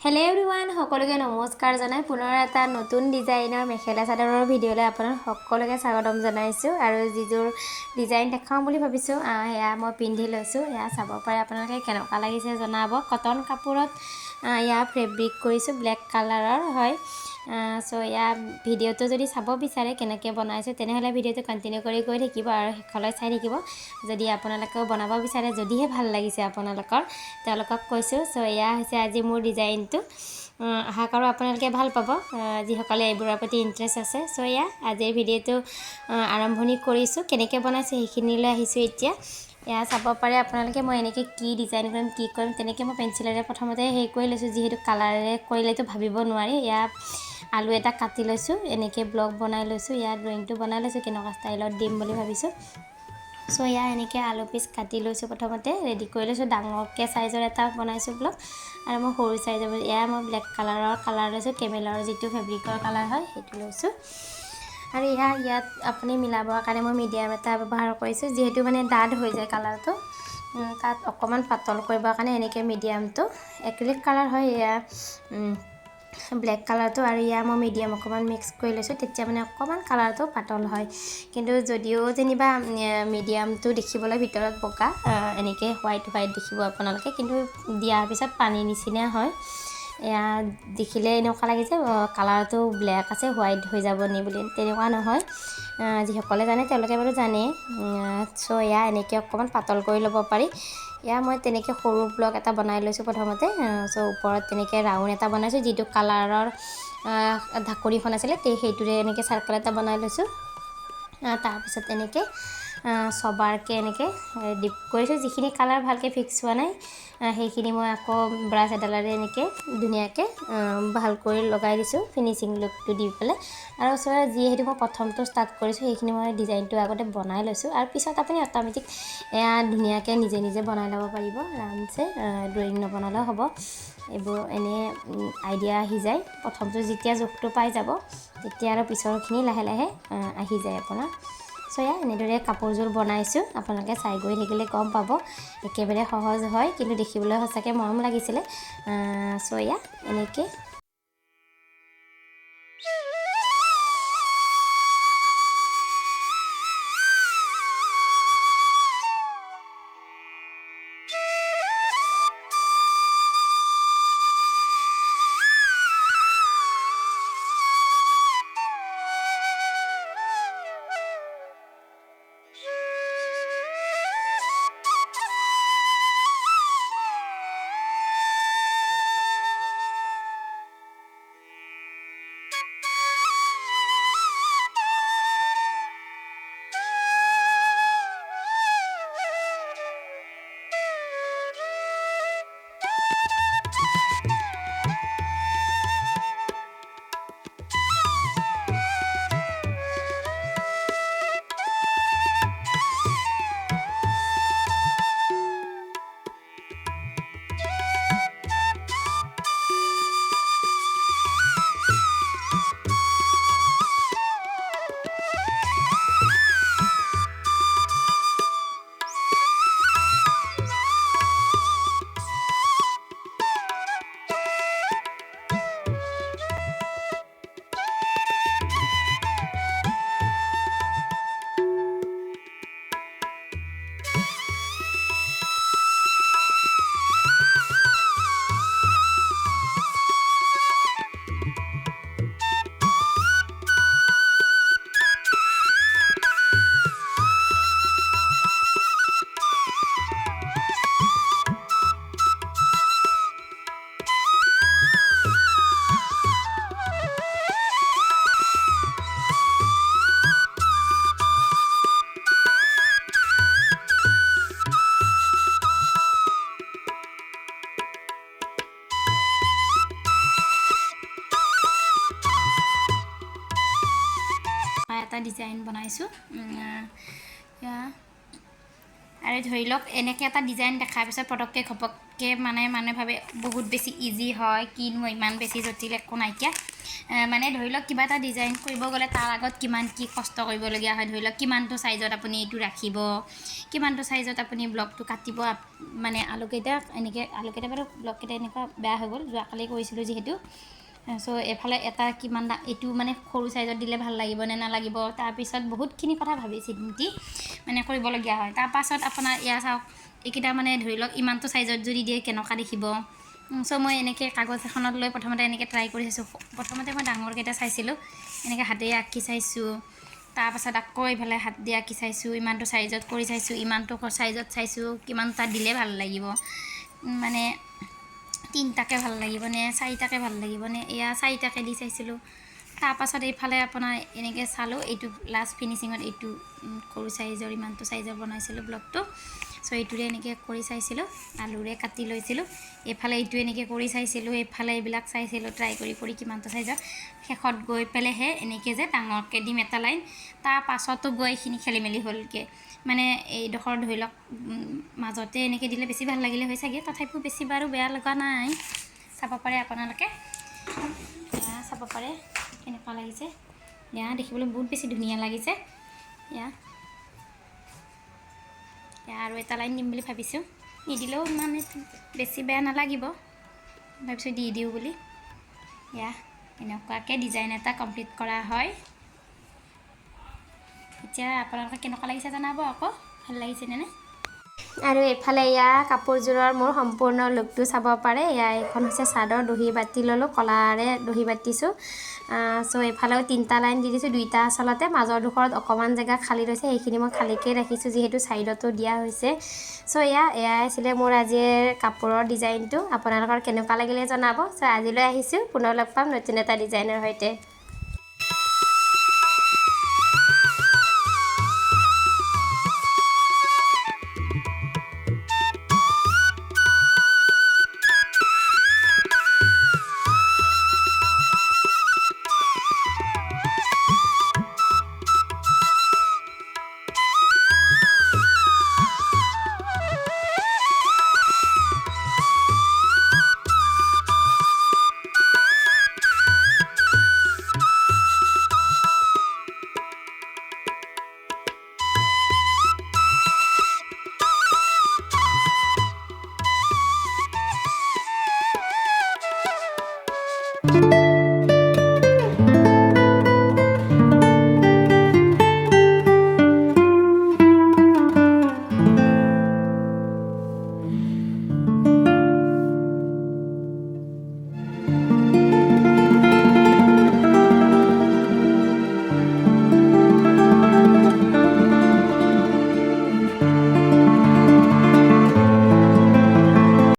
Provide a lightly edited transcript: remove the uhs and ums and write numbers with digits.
Hello everyone, সকলোকে নমস্কাৰ জনাই পুনৰ এটা নতুন ডিজাইনৰ মেখেলা চাদৰৰ ভিডিঅ'লৈ আপোনাক সকলোকে স্বাগতম জনাইছো আৰু যিযোৰ ডিজাইন দেখাম বুলি ভাবিছো এয়া মই পিন্ধি লৈছো এয়া চাব পাৰে আপোনালোকে কেনেকুৱা লাগিছে জনাব কটন কাপোৰত এয়া ফেব্ৰিক কৰিছো ব্লেক কালাৰৰ হয় সো এয়া ভিডিঅ'টো যদি চাব বিচাৰে কেনেকৈ বনাইছো তেনেহলে ভিডিঅ'টো কন্টিনিউ কৰি গৈ থাকিব আৰু শেষলৈ চাই থাকিব যদি আপোনালোকে বনাব বিচাৰে যদিহে ভাল লাগিছে আপোনালোকৰ তেওঁলোকক কৈছো সো এয়া হৈছে আজি মোৰ ডিজাইনটো আশা কৰো আপোনালোকে ভাল পাব যিসকলে এইবোৰৰ প্ৰতি ইন্টাৰেষ্ট আছে সো এয়া আজিৰ ভিডিঅ'টো আৰম্ভণি কৰিছো কেনেকৈ বনাইছো সেইখিনিলৈ আহিছো এতিয়া এয়া চাব পাৰে আপোনালোকে মই এনেকৈ কি ডিজাইন কৰিম কি কৰিম তেনেকৈ মই পেন্সিলেৰে প্ৰথমতে হেই কৰি লৈছো যেহেতু কালাৰেৰে কৰিলেতো ভাবিব নোৱাৰি এয়া আলু এটা কাটি লৈছো এনেকৈ ব্লক বনাই লৈছো ইয়া ড্ৰয়িংটো বনাই লৈছো কেনেকুৱা ষ্টাইলত দিম বুলি ভাবিছো সো ইয়া এনেকৈ আলু পিস কাটি লৈছো প্ৰথমতে ৰেডি কৰি লৈছো ডাঙৰকে সাইজৰ এটা বনাইছো ব্লক আৰু মই সৰু সাইজৰ ইয়া মই ব্লেক কালাৰ লৈছো কেমেলৰ যেটো ফেব্ৰিকৰ কালাৰ হয় হেতু লৈছো আৰু ইয়াত আপুনি মিলাবৰ কাৰণে মই মিডিয়াম এটা ব্যৱহাৰ কৰিছো যেহেতু মানে ডাঠ হৈ যায় কালাৰটো তাত অকমান পাতল কৰিবৰ কাৰণে এনেকৈ মিডিয়ামটো এক্ৰিলিক কালাৰ হয় ইয়া ব্লেক কালাৰটো আৰু ইয়া মই মিডিয়াম অকমান মিক্স কৰি লৈছো তেতিয়া মানে অকমান কালাৰটো পাতল হয় কিন্তু যদিও যেনিবা মিডিয়ামটো দেখিবলৈ ভিতৰত বকা এনেকৈ হোৱাইট দেখিব আপোনালোকে কিন্তু দিয়াৰ পিছত পানী নিচিনা হয় এয়া দেখিলে এনেকুৱা লাগে যে কালাৰটো ব্লেক আছে হোৱাইট হৈ যাব নি বুলি তেনেকুৱা নহয় যিসকলে জানে তেওঁলোকে বাৰু জানে সো এয়া এনেকৈ অকমান পাতল কৰি ল'ব পাৰি ইয়া মই তেনেকৈ সৰু ব্লক এটা বনাই লৈছো প্ৰথমতে সো ওপৰত তেনেকৈ ৰাউন্ড এটা বনাইছো যেটো কালাৰৰ ঢাকনিখন আছিল সেইটোৰে এনেকৈ সাৰ্কেল এটা বনাই লৈছো তাৰ পিছত এনেকৈ সবাৰকে এনেকৈ ডিপ কৰিছো যিখিনি কালাৰ ভালকে ফিক্স হোৱা নাই সেইখিনি মই আকৌ ব্ৰাছ এডালেৰে এনেকৈ ধুনিয়াকে ভাল কৰি লগাই দিছো ফিনিশিং লুকটো দি পেলে আৰু সৰা যিহেতু মই প্ৰথমটো ষ্টাৰ্ট কৰিছো সেইখিনি মই ডিজাইনটো আগতে বনাই লৈছো আৰু পিছত আপুনি অটোমেটিক এয়া ধুনিয়াকে নিজে নিজে বনাই ল'ব পাৰিব আৰামছে ড্ৰয়িং নবনালেও হ'ব এইবোৰ এনে আইডিয়া আহি যায় প্ৰথমটো যেতিয়া জোখটো পাই যাব তেতিয়া আৰু পিছৰখিনি লাহে লাহে আহি যায় আপোনাৰ সো ইয়া এনেদৰে কাপোৰযোৰ বনাইছো আপোনালোকে চাই গৈ থাকিলে গম পাব একেবাৰে সহজ হয় কিন্তু দেখিবলৈ সঁচাকে মৰম লাগিছিলে সো ইয়া এনেকৈ এটা ডিজাইন বনাইছো আৰু ধৰি লওক এনেকৈ এটা ডিজাইন দেখাৰ পিছত পটককৈ পটককৈ মানে ভাবে বহুত বেছি ইজি হয় কিনো ইমান বেছি জটিল একো নাইকিয়া মানে ধৰি লওক কিবা এটা ডিজাইন কৰিব গ'লে তাৰ আগত কিমান কি কষ্ট কৰিবলগীয়া হয় ধৰি লওক কিমানটো সাইজত আপুনি এইটো ৰাখিব কিমানটো সাইজত আপুনি ব্লকটো কাটিব মানে আলুকেইটা এনেকৈ আলুকেইটা বাৰু ব্লককেইটা এনেকুৱা বেয়া হৈ গ'ল যোৱাকালি কৰিছিলোঁ যিহেতু সো এফালে এটা কিমান এইটো মানে সৰু সাইজত দিলে ভাল লাগিব নে নালাগিব তাৰপিছত বহুতখিনি কথা ভাবি চিন্তি মানে কৰিবলগীয়া হয় তাৰপাছত আপোনাৰ এয়া চাওক এইকেইটা মানে ধৰি লওক ইমানটো সাইজত যদি দিয়ে কেনেকুৱা দেখিব সো মই এনেকৈ কাগজ এখনত লৈ প্ৰথমতে এনেকৈ ট্ৰাই কৰি চাইছোঁ প্ৰথমতে মই ডাঙৰকেইটা চাইছিলোঁ এনেকৈ হাতেৰে আঁকি চাইছোঁ তাৰপাছত আকৌ এইফালে হাত দি আঁকি চাইছোঁ ইমানটো সাইজত কৰি চাইছোঁ ইমানটো সাইজত চাইছোঁ কিমান তাত দিলে ভাল লাগিব মানে তিনটাকে ভাল লাগিব নে চাৰিটাকে ভাল লাগিব নে এয়া চাৰিটাকে দি চাইছিলোঁ তাৰপাছত এইফালে আপোনাৰ এনেকৈ চালোঁ এইটো লাষ্ট ফিনিচিঙত এইটো সৰু সাইজৰ ইমানটো সাইজৰ বনাইছিলোঁ ব্লকটো সো এইটোৰে এনেকৈ কৰি চাইছিলোঁ আলুৰে কাটি লৈছিলোঁ এইফালে এইটো এনেকৈ কৰি চাইছিলোঁ এইফালে এইবিলাক চাইছিলোঁ ট্ৰাই কৰি কিমানটো সাইজৰ শেষত গৈ পেলাইহে এনেকৈ যে ডাঙৰকৈ দিম এটা লাইন তাৰ পাছতো গৈ এইখিনি খেলি মেলি হ'লগৈ মানে এইডোখৰ ধৰি লওক মাজতে এনেকৈ দিলে বেছি ভাল লাগিলে হৈ চাগে তথাপিও বেছি বাৰু বেয়া লগা নাই চাব পাৰে আপোনালোকে চাব পাৰে কেনেকুৱা লাগিছে এয়া দেখিবলৈ বহুত বেছি ধুনীয়া লাগিছে এয়া আৰু এটা লাইন দিম বুলি ভাবিছোঁ নিদিলেও মানে বেছি বেয়া নালাগিব ভাবিছোঁ দি দিওঁ বুলি এয়া এনেকুৱাকৈ ডিজাইন এটা কমপ্লিট কৰা হয় এতিয়া আপোনালোকে কেনেকুৱা লাগিছে জনাব আকৌ ভাল লাগিছেনে নে আৰু এইফালে এয়া কাপোৰযোৰৰ মোৰ সম্পূৰ্ণ লুকটো চাব পাৰে এয়া এইখন হৈছে চাদৰ দহি বাতি ল'লোঁ কলাৰে দহি বাতিছোঁ সো এইফালেও তিনিটা লাইন দি দিছোঁ দুইটা আচলতে মাজৰ ডোখৰত অকণমান জেগা খালী ৰৈছে সেইখিনি মই খালীকৈ ৰাখিছোঁ যিহেতু ছাইডতো দিয়া হৈছে সো এয়াই আছিলে মোৰ আজিৰ কাপোৰৰ ডিজাইনটো আপোনালোকৰ কেনেকুৱা লাগিলে জনাব সো আজিলৈ আহিছোঁ পুনৰ লগ পাম নতুন এটা ডিজাইনৰ সৈতে